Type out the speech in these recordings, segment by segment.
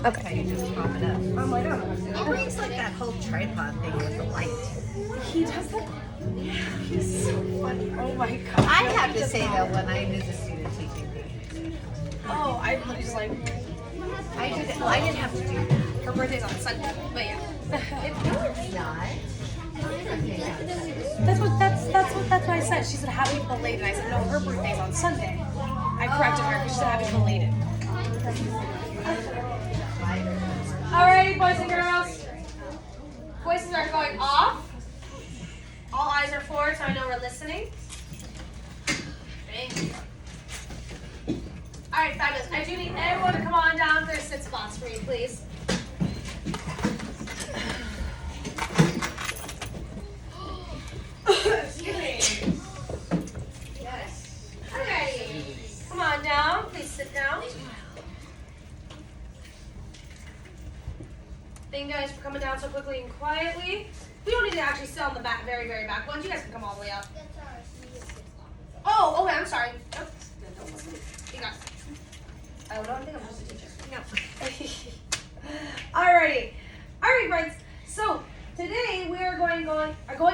Okay. You just pop it up. Oh my god. He brings like that whole tripod thing with the light. He does that. He's so funny. Oh my god. I have to say though, when I did the student teaching thing, Oh, I was like, I didn't have to do that. her birthday's on Sunday, but yeah. No, it's not. That's what I said. She said happy belated. I said no, her birthday's on Sunday. I corrected her because she said happy belated. Alrighty, boys and girls. Voices are going off. All eyes are forward, so I know we're listening. Thank you. Alright, fabulous. I do need everyone to come on down to their sit spots for me, please. Excuse me. Yes. Alrighty. Come on down. Please sit down. Thank you guys for coming down so quickly and quietly. We don't need to actually sit on the back, very, very back ones. You guys can come all the way up. Oh, I'm sorry. Oh, don't listen to me. You got it. I don't think I'm just a teacher. No. Alrighty. Alright, friends. So, today we are going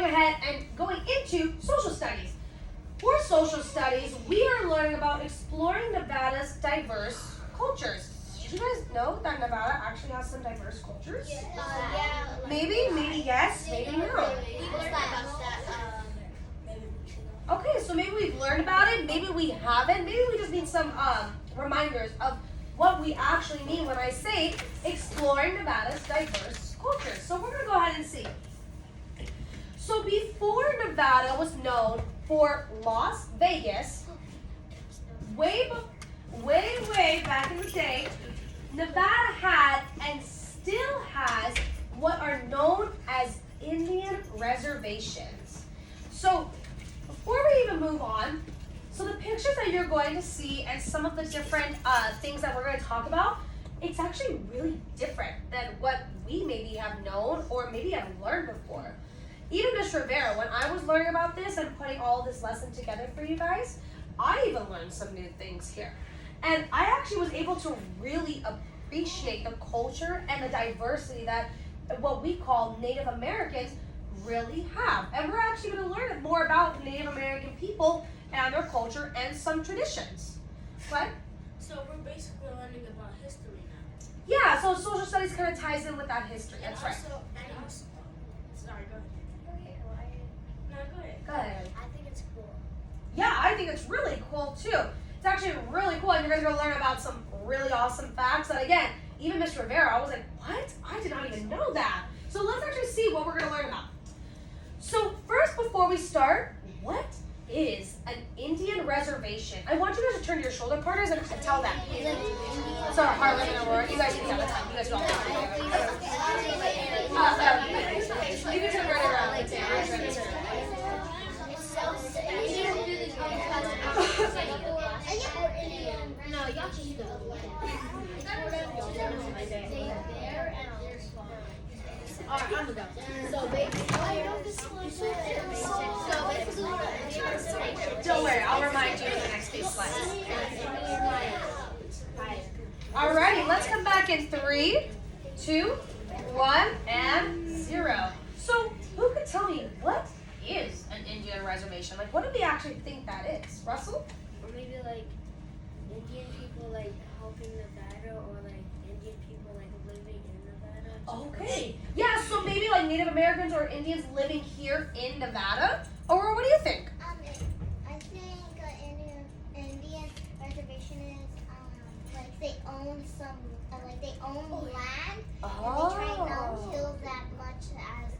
ahead and going into social studies. For social studies, we are learning about exploring Nevada's diverse cultures. Did you guys know that Nevada actually has some diverse cultures? Yeah. Maybe yes, maybe no. Okay, so maybe we've learned about it, maybe we haven't, maybe we just need some reminders of what we actually mean when I say exploring Nevada's diverse cultures. So we're gonna go ahead and see. So before Nevada was known for Las Vegas, way back in the day, Nevada had and still has what are known as Indian reservations. So before we even move on, so the pictures that you're going to see and some of the different things that we're going to talk about, it's actually really different than what we maybe have known or maybe have learned before. Even Ms. Rivera, when I was learning about this and putting all this lesson together for you guys, I even learned some new things here. And I actually was able to really appreciate the culture and the diversity that what we call Native Americans really have. And we're actually going to learn more about Native American people and their culture and some traditions. What? So we're basically learning about history now. Yeah, so social studies kind of ties in with that history. That's right. Sorry, go ahead. No, go ahead. Go ahead. I think it's cool. Yeah, I think it's really cool too. It's actually really cool, and you're guys are going to learn about some really awesome facts that, again, even Ms. Rivera, I was like, what? I did not even know that. So let's actually see what we're going to learn about. So first, before we start, what is an Indian reservation? I want you guys to turn to your shoulder partners and tell them. So Harlan and Aurora, you guys can tell the time. You guys don't have to. You can turn right around. No, y'all just go. Alright, I'm gonna go. So Don't worry, I'll remind you in the next few slides. Alrighty, let's come back in 3, 2, 1, and 0. So, who could tell me what is an Indian reservation? Like, what do we actually think that is? Russell? Or maybe like Indian people like helping Nevada, or like Indian people like living in Nevada. Okay. Yeah, so maybe like Native Americans or Indians living here in Nevada? Or what do you think? I think Indian reservation is like they own some land, and they try not to kill that much as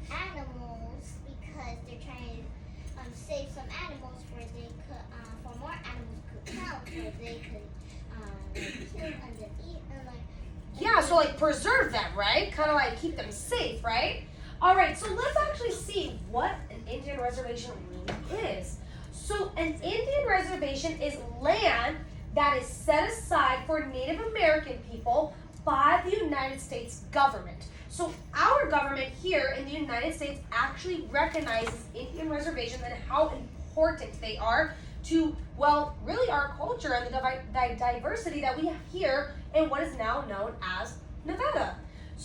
animals because they're trying to save some animals for more animals could come, so they could kill and then eat and like. Yeah, so like preserve them, right? Kind of like keep them safe, right? All right, so let's actually see what an Indian reservation really is. So an Indian reservation is land that is set aside for Native American people by the United States government. So our government here in the United States actually recognizes Indian reservations and how important they are to, well, really our culture and the diversity that we have here in what is now known as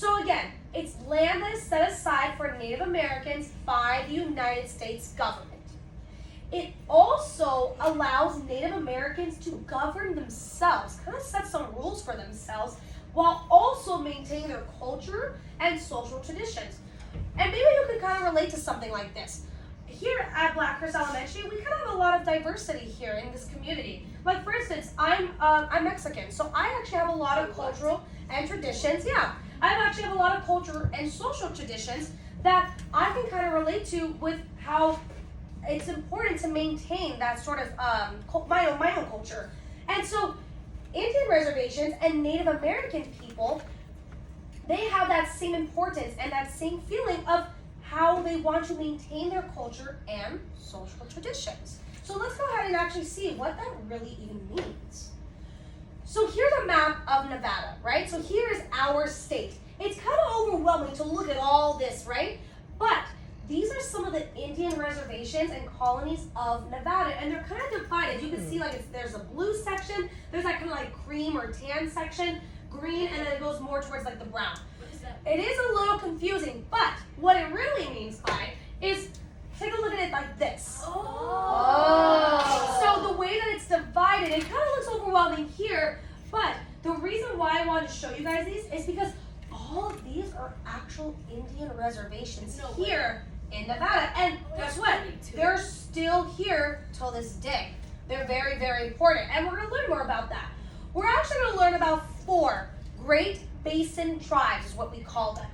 So again, it's land that is set aside for Native Americans by the United States government. It also allows Native Americans to govern themselves, kind of set some rules for themselves, while also maintaining their culture and social traditions. And maybe you could kind of relate to something like this. Here at Blackhurst Elementary, we kind of have a lot of diversity here in this community. Like for instance, I'm Mexican, so I actually have a lot of cultural and traditions. Yeah, I actually have a lot of culture and social traditions that I can kind of relate to with how it's important to maintain that sort of my own culture. And so Indian reservations and Native American people, they have that same importance and that same feeling of how they want to maintain their culture and social traditions. So let's go ahead and actually see what that really even means. So here's a map of Nevada, right? So here is our state. It's kind of overwhelming to look at all this, right? But these are some of the Indian reservations and colonies of Nevada, and they're kind of divided. You can see like there's a blue section, there's that kind of like cream or tan section, green, and then it goes more towards like the brown. What is that? It is a little confusing, but what it really means by is, take a look at it like this. So the way that it's divided, it kind of looks overwhelming here, but the reason why I wanted to show you guys these is because all of these are actual Indian reservations here in Nevada. And guess what? They're still here till this day. They're very, very important. And we're going to learn more about that. We're actually going to learn about 4 Great Basin tribes is what we call them.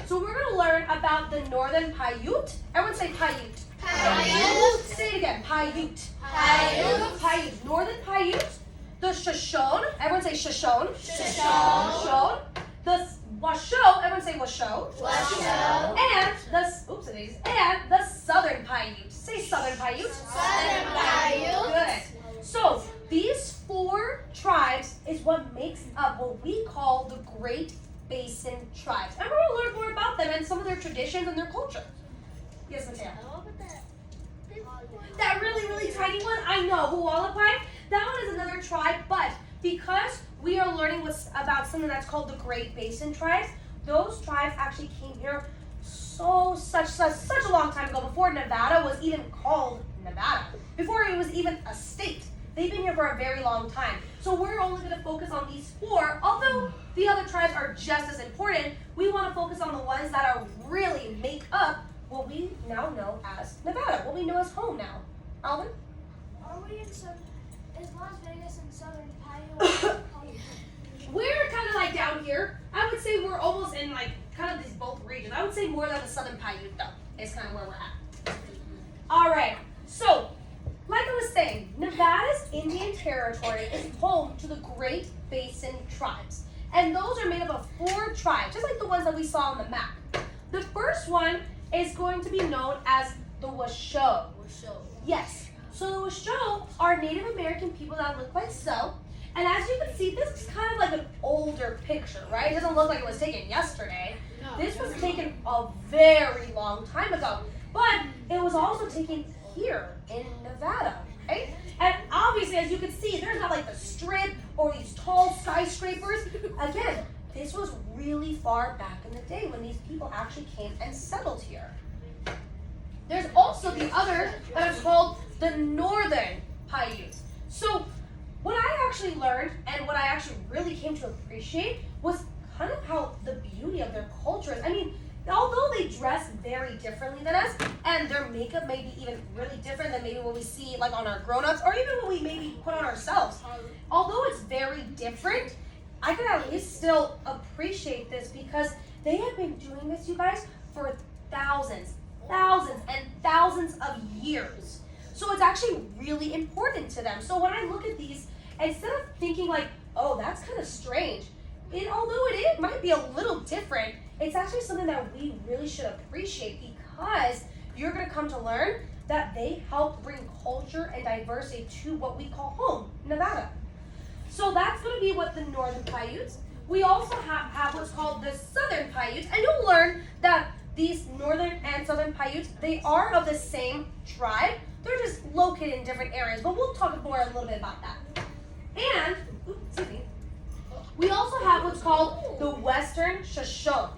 So we're going to learn about the Northern Paiute. Everyone say Paiute. Paiute. Say it again. Paiute. Paiute. Paiute. Northern Paiute. The Shoshone. Everyone say Shoshone. Shoshone. Shoshone. The Washoe. Everyone say Washoe. Washoe. And the Southern Paiute. Say Southern Paiute. Southern Paiute. Good. So these 4 tribes is what makes up what we call the Great Basin tribes. And we're going to learn more about them and some of their traditions and their culture. Yes, Mateo? That really, really tiny one? I know, Hualapai. That one is another tribe, but because we are learning about something that's called the Great Basin tribes, those tribes actually came here such a long time ago, before Nevada was even called Nevada, before it was even a state. They've been here for a very long time. So we're only going to focus on these 4, although the other tribes are just as important. We want to focus on the ones that are really make up what we now know as Nevada, what we know as home now. Alvin? Are we in some? Is Las Vegas in Southern Paiute? We're kind of like down here. I would say we're almost in like kind of these both regions. I would say more than the Southern Paiute though, is kind of where we're at. All right, so like I was saying, Nevada's Indian territory is home to the Great Basin tribes. And those are made up of 4 tribes, just like the ones that we saw on the map. The first one is going to be known as the Washoe. Yes, so the Washoe are Native American people that look like so. And as you can see, this is kind of like an older picture, right? It doesn't look like it was taken yesterday. This was taken a very long time ago. But it was also taken here in Nevada, right? And obviously, as you can see, there's not like the strip or these tall skyscrapers. Again, this was really far back in the day when these people actually came and settled here. There's also the other that is called the Northern Paiute. So what I actually learned and what I actually really came to appreciate was kind of how the beauty of their culture is. I mean, although they dress very differently than us, and their makeup may be even really different than maybe what we see like on our grown-ups, or even what we maybe put on ourselves. Although it's very different, I can at least still appreciate this because they have been doing this, you guys, for thousands and thousands of years. So it's actually really important to them. So when I look at these, instead of thinking like, oh, that's kind of strange, although it might be a little different, it's actually something that we really should appreciate because you're going to come to learn that they help bring culture and diversity to what we call home, Nevada. So that's going to be what the Northern Paiutes. We also have what's called the Southern Paiutes, and you'll learn that these Northern and Southern Paiutes, they are of the same tribe. They're just located in different areas, but we'll talk more a little bit about that. And, we also have what's called the Western Shoshone. just shown.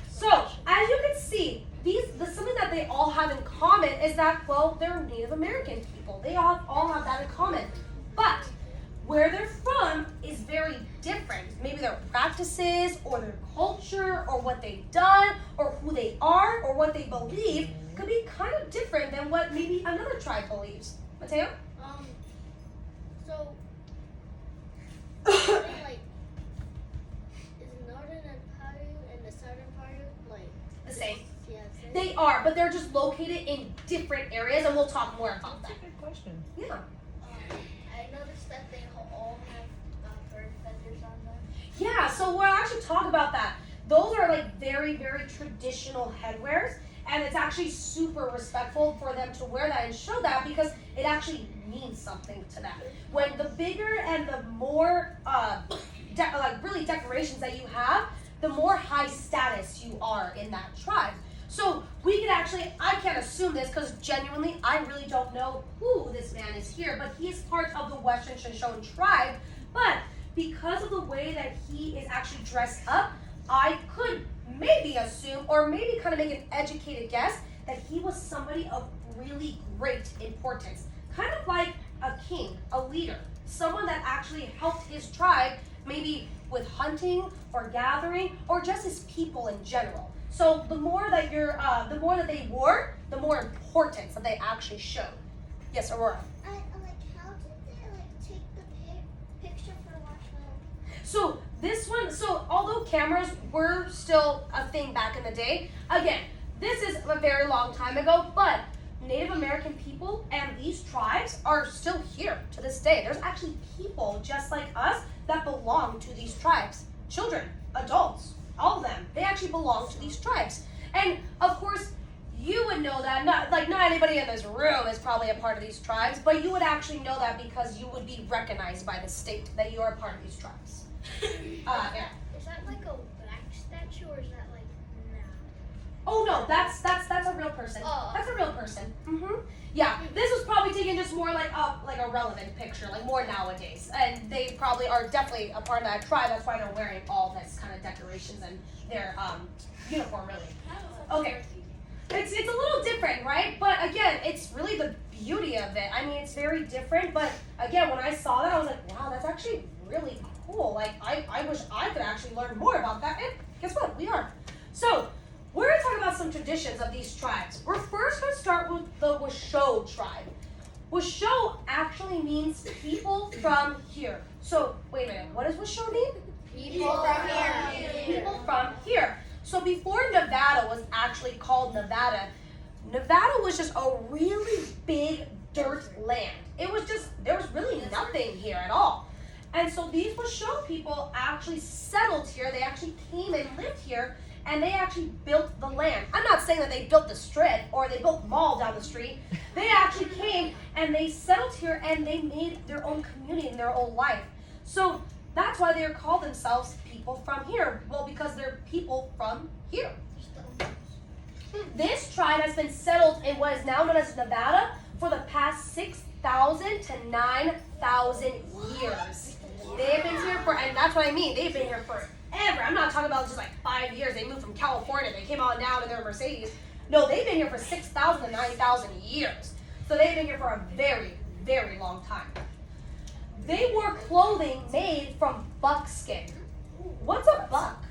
So as you can see, something that they all have in common is that, well, they're Native American people. They all have that in common. But where they're from is very different. Maybe their practices or their culture or what they've done or who they are or what they believe could be kind of different than what maybe another tribe believes. Mateo? So like is Northern Ontario and the Southern Ontario like The same. yeah, same? They are, but they're just located in different areas, and we'll talk more about that. That's a good question. Yeah. I noticed that they all have bird feathers on them. Yeah, so we'll actually talk about that. Those are like very, very traditional headwears, and it's actually super respectful for them to wear that and show that because it actually means something to them. When the bigger and the more really decorations that you have, the more high status you are in that tribe. So we could actually, I can't assume this because genuinely I really don't know who this man is here, but he is part of the Western Shoshone tribe. But because of the way that he is actually dressed up, I could maybe assume or maybe kind of make an educated guess that he was somebody of really great importance. Kind of like a king, a leader, someone that actually helped his tribe maybe with hunting or gathering or just his people in general. So the more that the more that they wore, the more importance that they actually showed. Yes, Aurora. How did they take the picture for Marshmallow? So this one, although cameras were still a thing back in the day, again, this is a very long time ago, but Native American people and these tribes are still here to this day. There's actually people just like us that belong to these tribes. Children, adults, all of them, they actually belong to these tribes. And of course, you would know that, not anybody in this room is probably a part of these tribes, but you would actually know that because you would be recognized by the state that you are a part of these tribes. Yeah. Is that like a black statue or is that like nah? Oh no, that's a real person. Oh. That's a real person. Yeah, this was probably taken just more like a relevant picture, like more nowadays. And they probably are definitely a part of that tribe. That's why they're wearing all this kind of decorations and their uniform, really. Okay, it's a little different, right? But again, it's really the beauty of it. I mean, it's very different. But again, when I saw that, I was like, wow, that's actually really cool. Like, I wish I could actually learn more about that. And guess what? We are. So we're going to talk about some traditions of these tribes. We're first going to start with the Washoe tribe. Washoe actually means people from here. So, wait a minute, what does Washoe mean? People from here. People from here. So before Nevada was actually called Nevada, Nevada was just a really big dirt land. It was just, there was really nothing here at all. And so these Washoe people actually settled here. They actually came and lived here. And they actually built the land. I'm not saying that they built the strip or they built the mall down the street. They actually came and they settled here and they made their own community and their own life. So that's why they call themselves people from here. Well, because they're people from here. This tribe has been settled in what is now known as Nevada for the past 6,000 to 9,000 years. They've been here and that's what I mean, they've been here forever. I'm not talking about just like 5 years. They moved from California. They came on down in their Mercedes. No, they've been here for 6,000 to 9,000 years. So they've been here for a very, very long time. They wore clothing made from buckskin. What's a buck?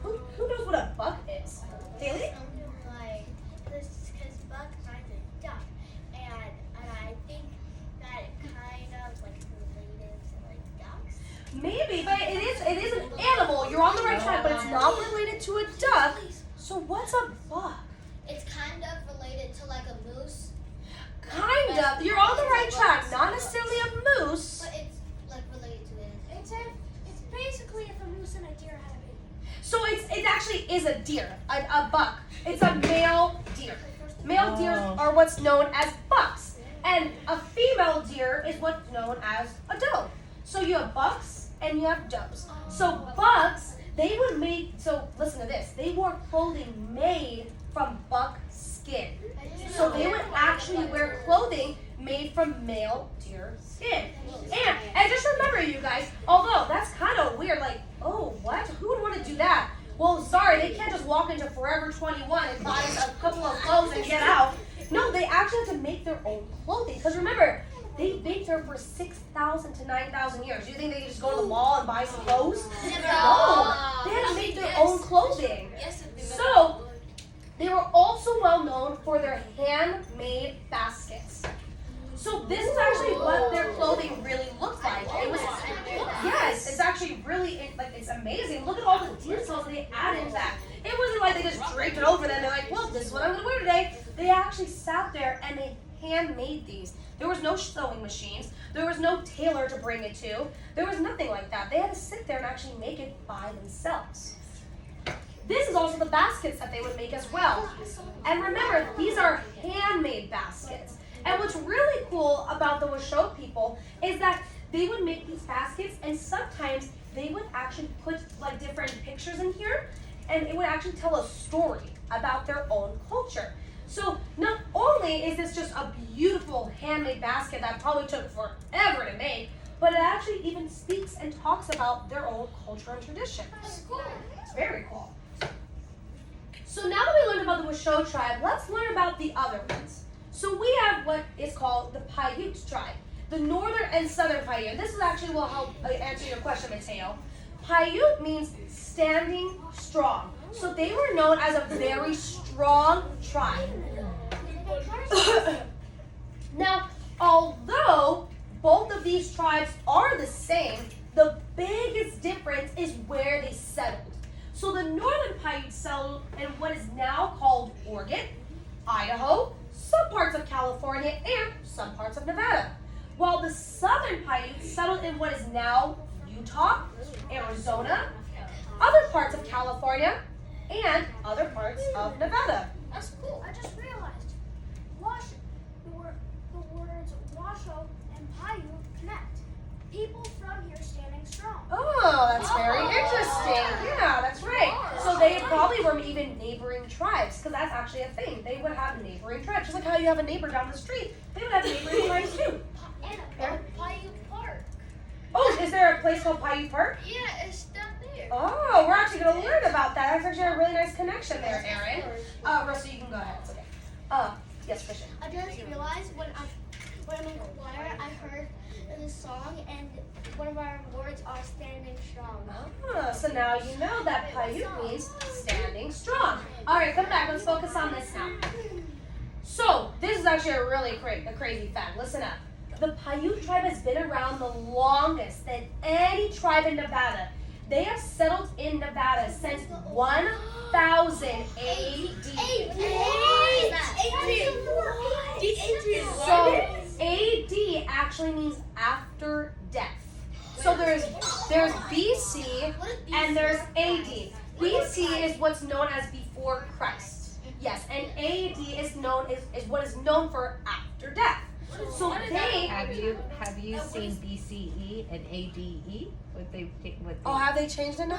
Who knows what a buck is? Haley? Like this, because buck finds a duck, and I think that it kind of like related to like ducks. Maybe, but it is an animal. You're on the right track, but it's not related to a duck. So what's a buck? It's kind of related to like a moose, Kind of. You're on the right track. Not necessarily a moose. but it's like related to it. It's basically if a moose and a deer had a baby. So it actually is a deer, a buck. It's a male deer. Male deers are what's known as bucks, and a female deer is what's known as a doe. So you have bucks and you have does. So bucks, they would make. So listen to this. They wore clothing made from buck skin. So they would actually wear clothing made from male deer skin. And just remember, you guys, although that's kind of weird, like, oh, what? Who would want to do that? Well, sorry. sorry, they can't just walk into Forever 21 and buy a couple of clothes and get out. No, they actually have to make their own clothing. Because remember, they've been there for 6,000 to 9,000 years. Do you think they can just go to the mall and buy some clothes? No, they had to make their own clothing. Yes, So, they were also well known for their handmade baskets. So this is actually what their clothing really looked like. It was, yes, it's actually really, like, it's amazing. Look at all the details they added to that. It wasn't like they just draped it over them. They're like, well, this is what I'm gonna wear today. They actually sat there and they handmade these. There was no sewing machines. There was no tailor to bring it to. There was nothing like that. They had to sit there and actually make it by themselves. This is also the baskets that they would make as well. And remember, these are handmade baskets. And what's really cool about the Washoe people is that they would make these baskets, and sometimes they would actually put like different pictures in here, and it would actually tell a story about their own culture. So not only is this just a beautiful handmade basket that probably took forever to make, but it actually even speaks and talks about their own culture and tradition. It's very cool. So now that we learned about the Washoe tribe, let's learn about the other ones. So we have what is called the Paiute tribe, the northern and southern Paiute. This is actually will help answer your question, Mateo. Paiute means standing strong. So they were known as a very strong tribe. Now, although both of these tribes are the same, the biggest difference is where they settled. So the northern Paiute settled in what is now called Oregon, Idaho, some parts of California, and some parts of Nevada. While the southern Paiute settled in what is now Utah, Arizona, other parts of California, and other parts of Nevada. That's cool. I just realized, the words Washoe and Paiute connect. People from here standing strong. Oh, that's very interesting. Yeah, that's right. So they probably were even neighboring tribes, because that's actually a thing. They would have neighboring tribes. Just like how you have a neighbor down the street, they would have neighboring tribes too. And Paiute Park. Oh, is there a place called Paiute Park? Yeah, it's down there. Oh, we're actually going to learn about that. That's actually a really nice connection there, Erin. Russell, you can go ahead. It's okay. Yes, Christian. I just realized when I'm in choir, I heard this song, and one of our words are standing strong. Ah, so now you know that Paiute means standing strong. All right, come back. Let's focus on this now. So this is actually a really crazy fact. Listen up. The Paiute tribe has been around the longest than any tribe in Nevada. They have settled in Nevada since 1000 So AD actually means after death. So there's BC and there's AD. BC is what's known as before Christ. Yes, and AD is what is known for after death. So they Have you seen BCE and ADE? have they changed it now?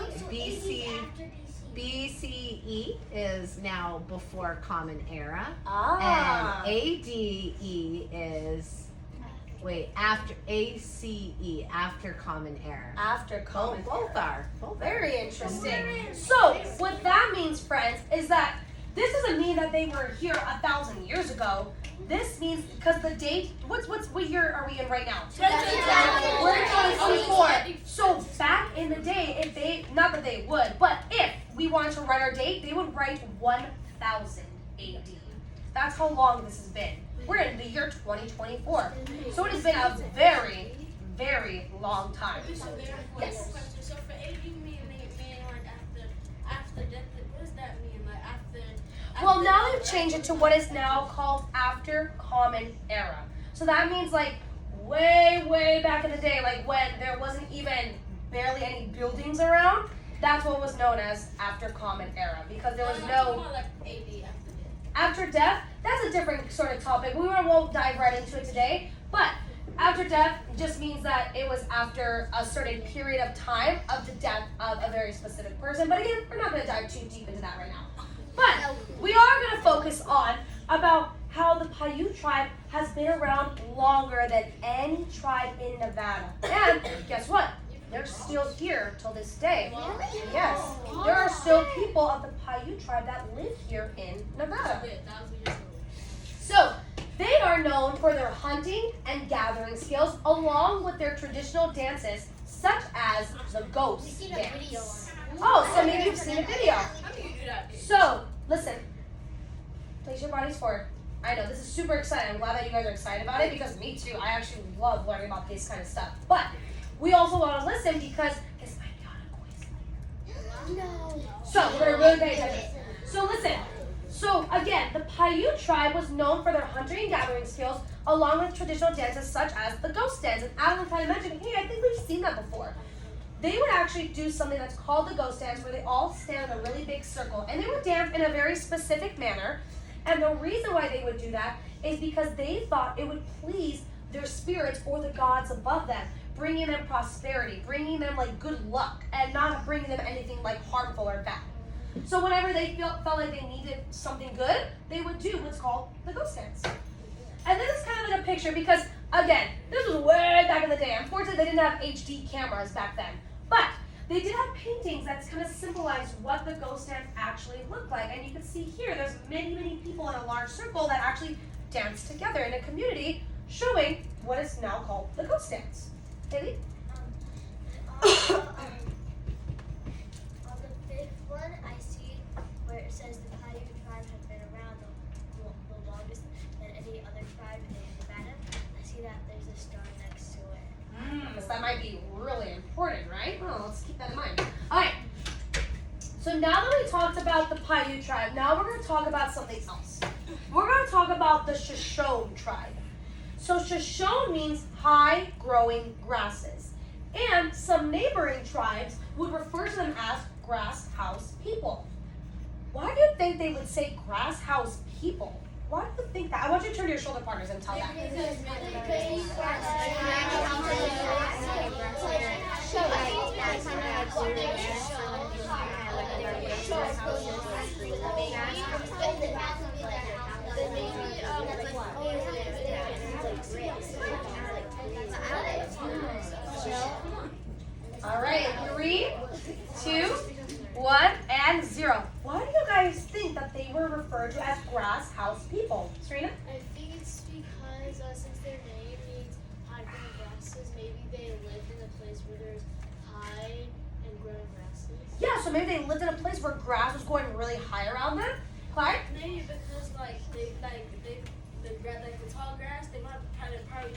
BCE is now before Common Era, Ah. and ADE is after ACE after Common Era. After Common Era. Both are. Very interesting. So, what that means, friends, is that this doesn't mean that they were here 1,000 years ago. This means, because the date, what year are we in right now? We're in 2024. So back in the day, not that they would, but if we wanted to write our date, they would write 1000 AD. That's how long this has been. We're in the year 2024. So it has been a very, very long time. Yes. So for AD mean like after death, what does that mean? Like after Well, now they've changed it to what is now called after Common Era. So that means like way, way back in the day, like when there wasn't even barely any buildings around, that's what was known as after Common Era, because there was no more like AD after death. That's a different sort of topic. We won't dive right into it today, but after death just means that it was after a certain period of time of the death of a very specific person. But again, we're not going to dive too deep into that right now. But we are going to focus on about how the Paiute tribe has been around longer than any tribe in Nevada. And guess what? They're still here till this day. Yes. There are still people of the Paiute tribe that live here in Nevada. Yeah, 1,000 years old. So, they are known for their hunting and gathering skills along with their traditional dances such as the ghost We seen a dance. video on it. Oh, so maybe you've seen a video. How do you do that? So, listen. Place your bodies forward. I know, this is super exciting. I'm glad that you guys are excited about it because me too. I actually love learning about this kind of stuff. But we also want to listen because this might be on a quiz later. No. So, we're going to really pay attention. So, listen. So, again, the Paiute tribe was known for their hunting and gathering skills along with traditional dances such as the ghost dance. And Adeline kind of mentioned, hey, I think we've seen that before. They would actually do something that's called the ghost dance where they all stand in a really big circle and they would dance in a very specific manner. And the reason why they would do that is because they thought it would please their spirits or the gods above them, bringing them prosperity, bringing them like good luck, and not bringing them anything like harmful or bad. So whenever they felt like they needed something good, they would do what's called the ghost dance. And this is kind of like a picture because, again, this was way back in the day. Unfortunately, they didn't have HD cameras back then. But they did have paintings that kind of symbolize what the ghost dance actually looked like. And you can see here, there's many, many people in a large circle that actually dance together in a community, showing what is now called the ghost dance. Haley? On the fifth one, I see where it says the Paiute tribe has been around the longest than any other tribe in Nevada. I see that there's a star next to it. So that might be really important, right? Well, let's keep that in mind. All right. So now that we talked about the Paiute tribe, now we're going to talk about something else. We're going to talk about the Shoshone tribe. So Shoshone means high growing grasses. And some neighboring tribes would refer to them as grass house people. Why do you think they would say grass house people? Why do you think that? I want you to turn to your shoulder partners and tell that. All right, 3, 2, 1, and 0. Why do you guys think that they were referred to as grass house people? Serena? I think it's because since their name means high growing grasses, maybe they lived in a place where there's high and growing grasses. Yeah, so maybe they lived in a place where grass was growing really high around them. Clyde? Maybe because the tall grass, they might probably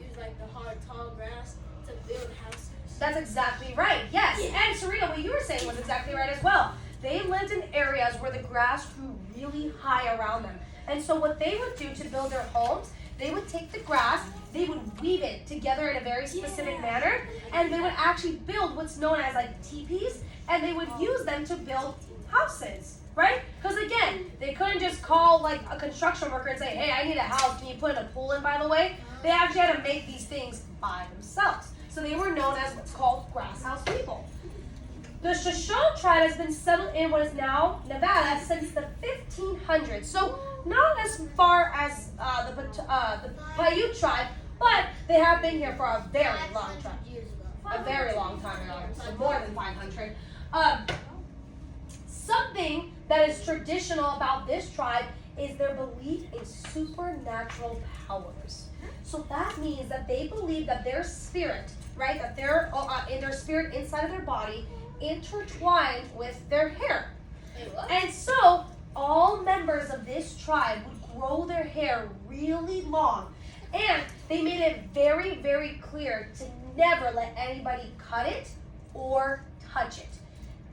use like the hard tall grass to build houses. That's exactly right, yes. And Serena, what you were saying was exactly right as well. They lived in areas where the grass grew really high around them. And so what they would do to build their homes, they would take the grass, they would weave it together in a very specific manner, and they would actually build what's known as like teepees, and they would use them to build houses, right? Because again, they couldn't just call like a construction worker and say, hey, I need a house, can you put a pool in, by the way? They actually had to make these things by themselves. So they were known as what's called grass house people. The Shoshone tribe has been settled in what is now Nevada since the 1500s. So not as far as the Paiute tribe, but they have been here for a very long time. A very long time ago, so more than 500. Something that is traditional about this tribe is their belief in supernatural powers. So that means that they believe that their spirit, right, that they're in their spirit inside of their body intertwined with their hair. And so all members of this tribe would grow their hair really long. And they made it very, very clear to never let anybody cut it or touch it.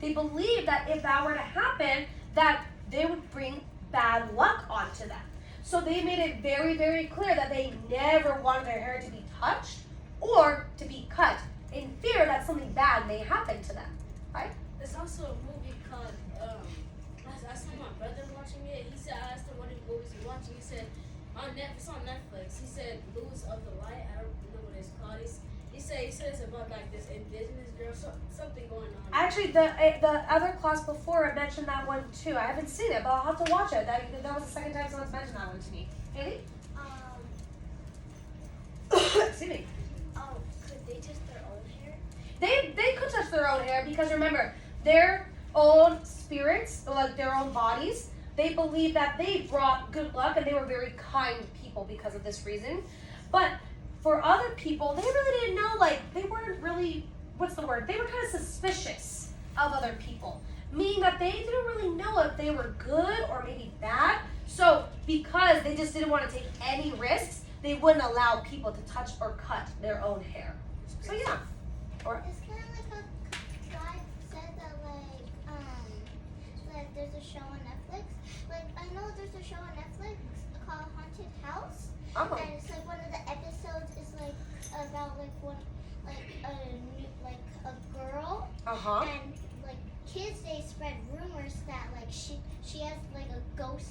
They believed that if that were to happen, that they would bring bad luck onto them. So they made it very, very clear that they never wanted their hair to be touched or to be cut in fear that something bad may happen to them, right? There's also a movie called, I saw my brother watching it. He said, I asked him what movies he watching. He said, it's on Netflix. He said, Lose of the Light. I don't know what it's called. He said it's about like this indigenous girl, something going on. Actually, the other class before mentioned that one too. I haven't seen it, but I'll have to watch it. That was the second time someone's mentioned that one to me. Haley? Excuse me. Could they touch their own hair? They could touch their own hair because remember, their own spirits, like their own bodies. They believed that they brought good luck and they were very kind people because of this reason. But for other people, they really didn't know, like, they weren't really, what's the word? They were kind of suspicious of other people, meaning that they didn't really know if they were good or maybe bad. So because they just didn't want to take any risks, they wouldn't allow people to touch or cut their own hair. So yeah. Or It's kind of like a guy said that like there's a show on Netflix. Like I know there's a show on Netflix called Haunted House, oh, and it's like one of the episodes is like about like one like a girl, and like kids they spread rumors that like she has like a ghost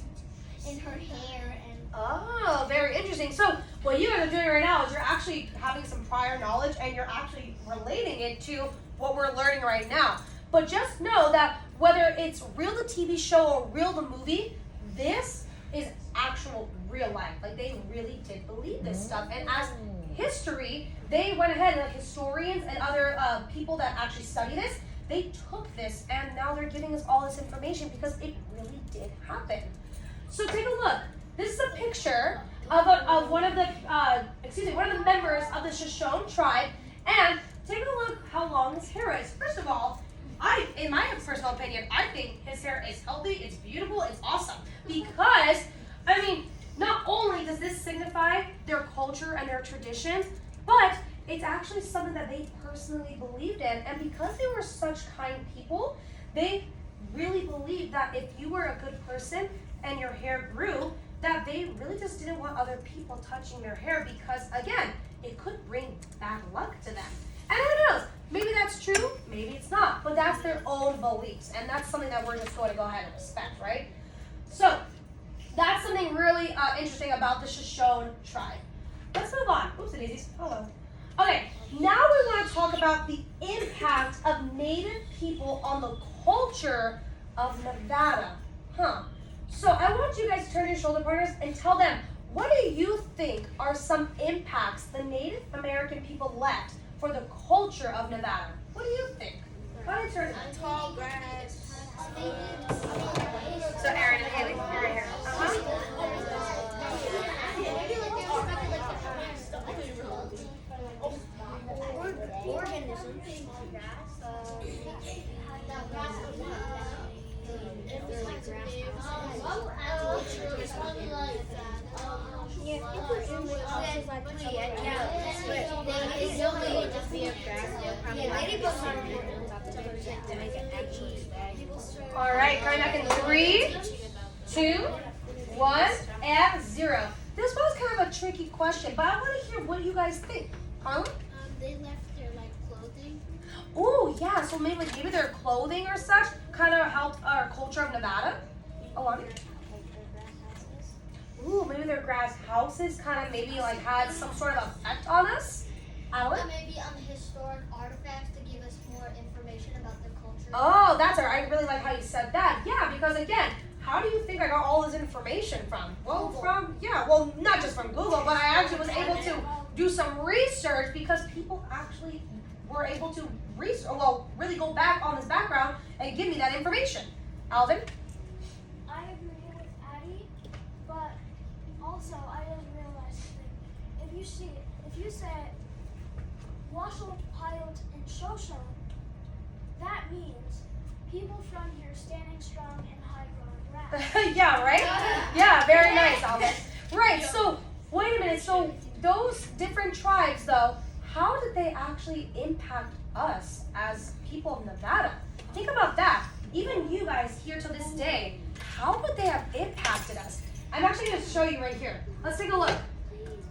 in her hair and. Oh, very interesting. So what you guys are doing right now is you're actually having some prior knowledge and you're actually relating it to what we're learning right now. But just know that whether it's real the TV show or real the movie, this is actual real life. Like they really did believe this stuff. And as history, they went ahead and like historians and other people that actually study this, they took this and now they're giving us all this information because it really did happen. So take a look. This is a picture of one of the members of the Shoshone tribe, and take a look how long his hair is. First of all, in my personal opinion, I think his hair is healthy, it's beautiful, it's awesome. Because, I mean, not only does this signify their culture and their traditions, but it's actually something that they personally believed in. And because they were such kind people, they really believed that if you were a good person and your hair grew, that they really just didn't want other people touching their hair because, again, it could bring bad luck to them. And who knows? Maybe that's true, maybe it's not, but that's their own beliefs, and that's something that we're just going to go ahead and respect, right? So, that's something really interesting about the Shoshone tribe. Let's move on. Oopsie daisies. Hello. Okay, now we want to talk about the impact of Native people on the culture of Nevada. So I want you guys to turn your shoulder partners and tell them, what do you think are some impacts the Native American people left for the culture of Nevada? What do you think? Go ahead and turn. Tall grass. So Aaron and Haley, you're right here. All right, coming back in 3, 2, 1, and 0. This was kind of a tricky question, but I want to hear what you guys think. Carla? They left their clothing. Oh, yeah, so maybe their clothing or such kind of helped our culture of Nevada. Alani? Ooh, maybe their grass houses kind of maybe like had some sort of effect on us. Alan? Maybe historic artifacts to give us more information about their culture. Oh, that's all right. I really like how you said that. Yeah, because again, how do you think I got all this information from? Well, not just from Google, but I actually was able to do some research because people actually were able to really go back on this background and give me that information. Alvin? I agree with Addie, but also I didn't realize something. If you say Washoe, Paiute, and Shoshone, that means people from here standing strong and high growing grass. Yeah, right? Yeah, very nice, Alvin. Right, so wait a minute. So those different tribes, though, how did they actually impact us as people of Nevada? Think about that. Even you guys here to this day, how would they have impacted us? I'm actually going to show you right here. Let's take a look.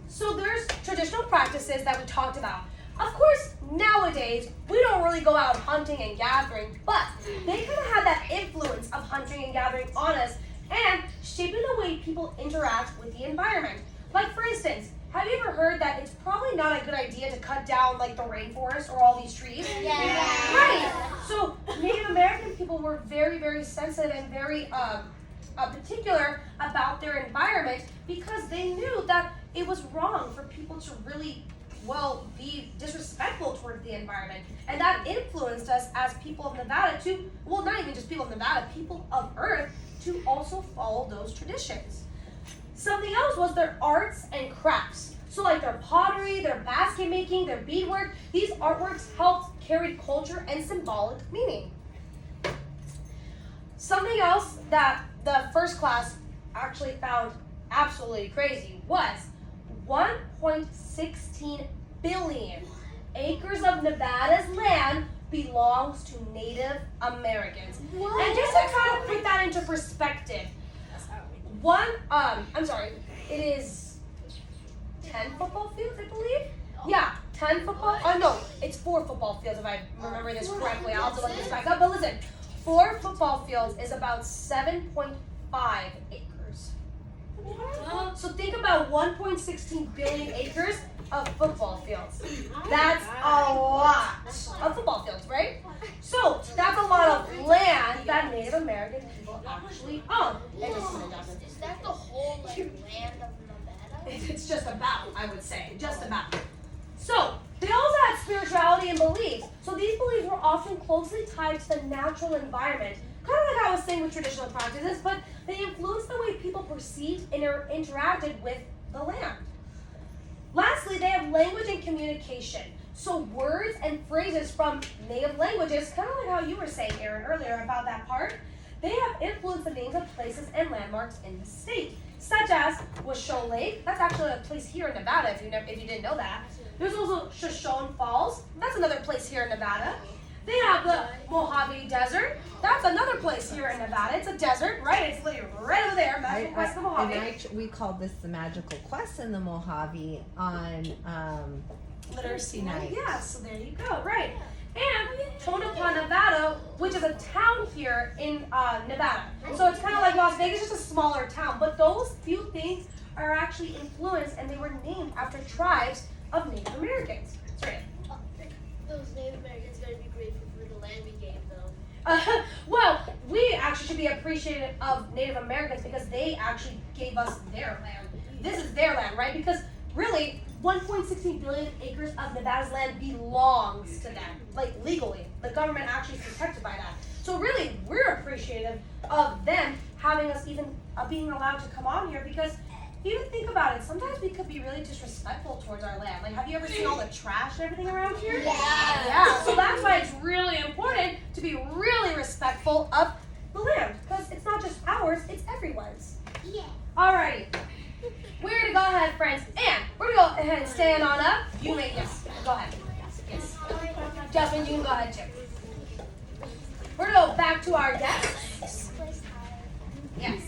So there's traditional practices that we talked about. Of course, nowadays, we don't really go out hunting and gathering, but they kind of had that influence of hunting and gathering on us and shaping the way people interact with the environment. Like, for instance, have you ever heard that it's probably not a good idea to cut down, like, the rainforest or all these trees? Yeah. Right. So Native American people were very, very sensitive and very particular about their environment because they knew that it was wrong for people to really well, be disrespectful towards the environment. And that influenced us as people of Nevada to, well, not even just people of Nevada, people of Earth, to also follow those traditions. Something else was their arts and crafts. So like their pottery, their basket making, their beadwork, these artworks helped carry culture and symbolic meaning. Something else that the first class actually found absolutely crazy was 1.16 billion acres of Nevada's land belongs to Native Americans. And just to kind of put that into perspective, it is 10 football fields, I believe. Yeah, 10 football. Oh no, it's 4 football fields if I remember this correctly. I'll have to look this back up. But listen, 4 football fields is about 7.5 acres. So think about 1.16 billion acres of football fields. That's a lot of football fields, right? So that's a lot of land that Native American people actually own. Is that the whole land of Nevada? It's just about, I would say, just about. So they also had spirituality and beliefs. So these beliefs were often closely tied to the natural environment, kind of like I was saying with traditional practices, but they influenced the way people perceived and interacted with the land. Lastly, they have language and communication. So words and phrases from native languages, kind of like how you were saying, Aaron, earlier about that part, they have influenced the names of places and landmarks in the state, such as Washoe Lake. That's actually a place here in Nevada, if you didn't know that. There's also Shoshone Falls. That's another place here in Nevada. They have the Mojave Desert. That's another place here in Nevada. It's a desert, right? It's literally right over there, Magical Quest of the Mojave. We called this the Magical Quest in the Mojave on Literacy Night. Yeah, so there you go, right. And Tonopah, Nevada, which is a town here in Nevada. So it's kind of like Las Vegas, just a smaller town. But those few things are actually influenced, and they were named after tribes of Native Americans. That's right. Those Native Americans gotta be grateful for the land we gave them. Well, we actually should be appreciative of Native Americans because they actually gave us their land. This is their land, right? Because really, 1.16 billion acres of Nevada's land belongs to them, like legally. The government actually is protected by that. So really, we're appreciative of them having us even being allowed to come on here because even think about it, sometimes we could be really disrespectful towards our land. Like, have you ever seen all the trash and everything around here? Yeah, so that's why it's really important to be really respectful of the land because it's not just ours, it's everyone's. Yeah. Alrighty. We're gonna go ahead, friends, and we're gonna go ahead and stand on up. You may, yes, go ahead. Yes. Jasmine, you can go ahead too. We're gonna go back to our guests. Yes.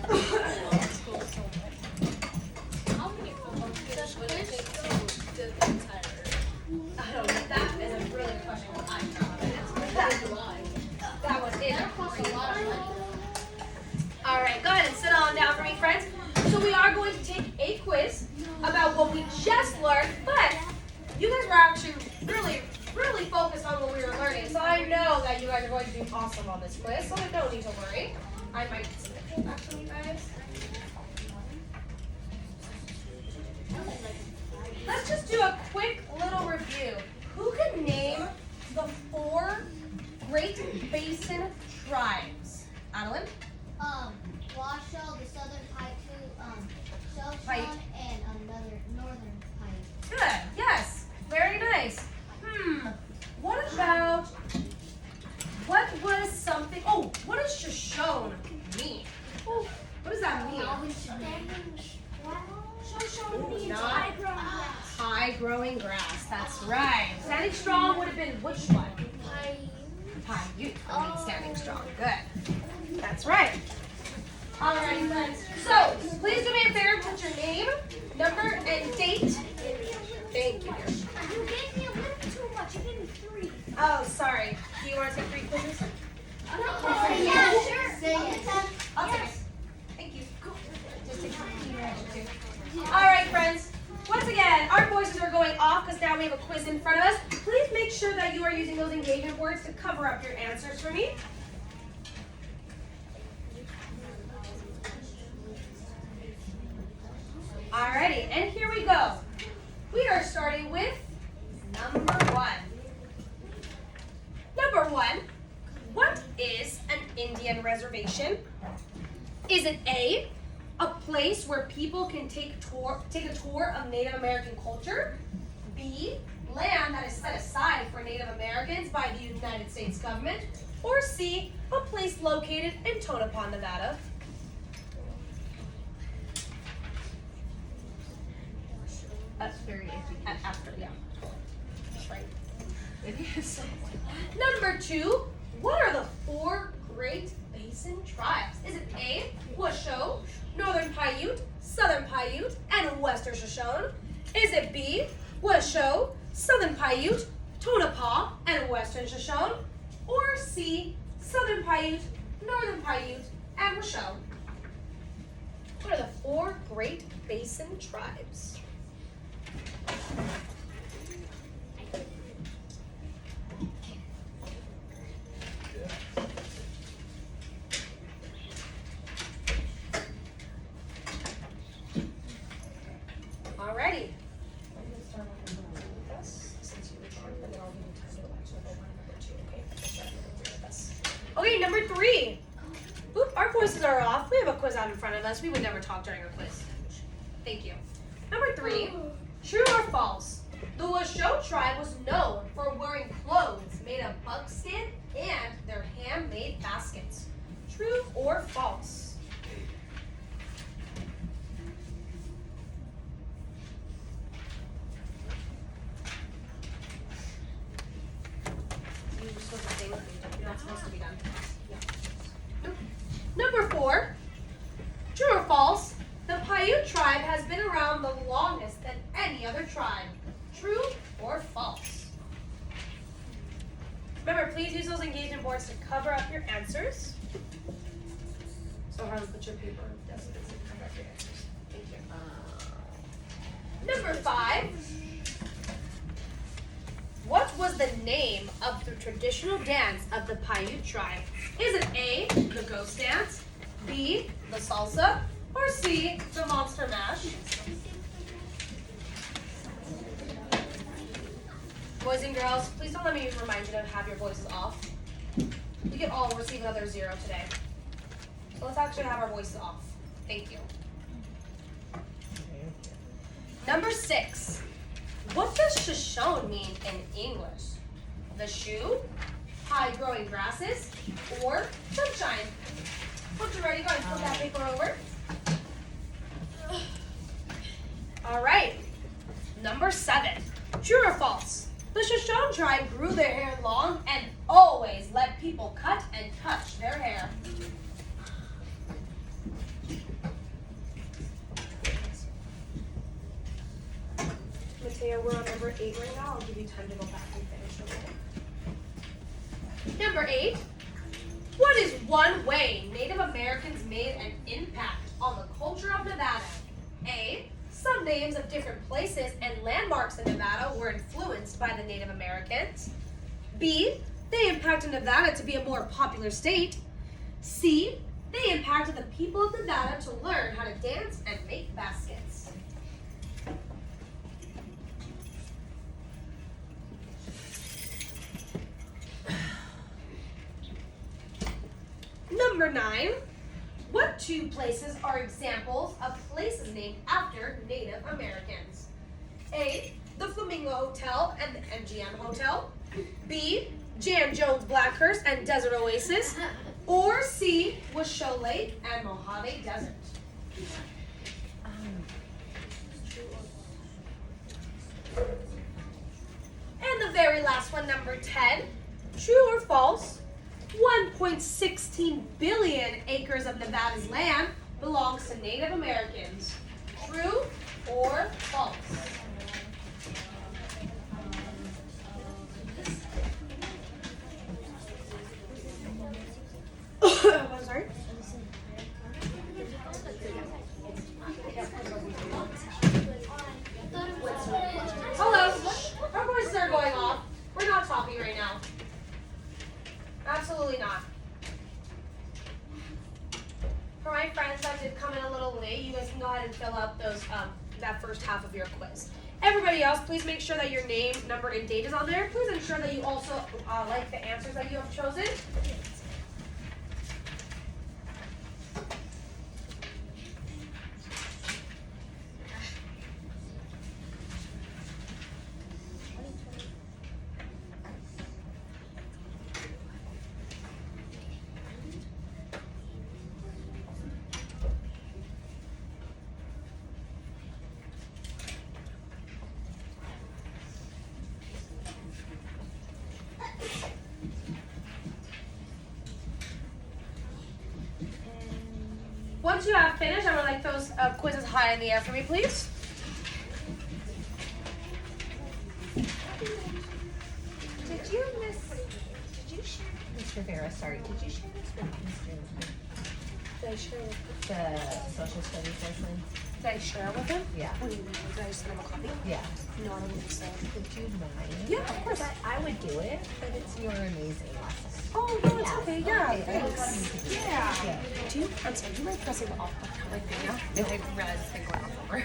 I don't know. That is a really good question. I don't know. That one is. All right, go ahead and sit on down for me, friends. So we are going to take a quiz about what we just learned, but you guys were actually really focused on what we were learning. So I know that you guys are going to do awesome on this quiz, so no need to worry. I might get some feedback from you guys. Let's just do a quick little review. Who can name the 4 Great Basin tribes? Adeline? Washoe, the Southern Paiute, Paiute. Shoshone, and another Northern Paiute. Good. Yes. Very nice. What about, what was something, what does Shoshone mean? What does that mean? Shoshone means Not- high-growing grass. High growing grass. That's right. Standing strong would have been which one? Paiute. I mean, standing strong. Good. That's right. Alrighty, friends. So, please do me a favor, put your name, number, and date. Thank you. You gave me a little too much. You gave me 3. Oh, sorry. Do you want to take 3 quizzes? Yeah, sure. Say it. I'll take it. Thank you. Just take 3. Alright, friends. Once again, our voices are going off because now we have a quiz in front of us. Please make sure that you are using those engagement words to cover up your answers for me. Alrighty, and here we go. are starting with number 1. Number 1, what is an Indian reservation? Is it A, a place where people can take a tour of Native American culture? B, land that is set aside for Native Americans by the United States government? Or C, a place located in Tonopah, Nevada? That's very iffy. After, yeah. That's right. It is. Number 2, what are the 4 Great Basin tribes? Is it A, Washoe, Northern Paiute, Southern Paiute, and Western Shoshone? Is it B, Washoe, Southern Paiute, Tonopah, and Western Shoshone? Or C, Southern Paiute, Northern Paiute, and Washoe? What are the 4 Great Basin tribes? Alrighty. Okay, number 3. Oop, our quizzes are off. We have a quiz out in front of us. We would never talk during a quiz. Thank you. Number 3, true or false? The Washoe tribe was known for wearing clothes made of buckskin and their handmade baskets. True or false? You're supposed to say what you're not supposed to be done. Nope. Number 4, true or false? The Paiute tribe has been around the longest than any other tribe. True or false? Remember, please use those engagement boards to cover up your answers. So Harlan, put your paper desk to cover up your answers. Thank you. Number 5. What was the name of the traditional dance of the Paiute tribe? Is it A, the ghost dance, B, the salsa, or C, the monster mash? Boys and girls, please don't let me remind you to have your voices off. We can all receive another 0 today. So let's actually have our voices off. Thank you. Number 6. What does Shoshone mean in English? The shoe, high growing grasses, or sunshine? Once you're ready, go ahead and flip that paper over. All right. Number 7. True or false? The Shoshone tribe grew their hair long and always let people cut and touch their hair. Mateo, we're on number 8 right now. I'll give you time to go back and finish, okay? Number 8. What is one way Native Americans made an impact on the culture of Nevada? A. Some names of different places and landmarks in Nevada were influenced by the Native Americans. B. They impacted Nevada to be a more popular state. C. They impacted the people of Nevada to learn how to dance and make baskets. Number 9. What 2 places are examples of places named after Native Americans? A. The Flamingo Hotel and the MGM Hotel. B. Jan Jones Blackhurst and Desert Oasis. Or C. Washoe Lake and Mojave Desert. And the very last one, number 10. True or false? 1.16 billion acres of Nevada's land belongs to Native Americans. True or false? I'm sorry? Hello. Our voices are going off. We're not talking right now. Absolutely not. For my friends that did come in a little late, you guys can go ahead and fill out those that first half of your quiz. Everybody else, please make sure that your name, number, and date is on there. Please ensure that you also like the answers that you have chosen. Once you have finished, I would like those quizzes high in the air for me, please. Did you share, Ms. Rivera, sorry, did you share this with Mr. Did I share with the social studies lesson? Did I share with him? Yeah. What do you mean? Did I just send him a copy? Yeah. No, I don't think so. Would you mind? Yeah, of course. I would do it, but it's your amazing lesson. Oh, no, it's Yeah. okay. Yeah, Okay, thanks. Yeah. Yeah. I'm sorry, do you mind pressing the off button right there? Yeah. I realized it's been going on over.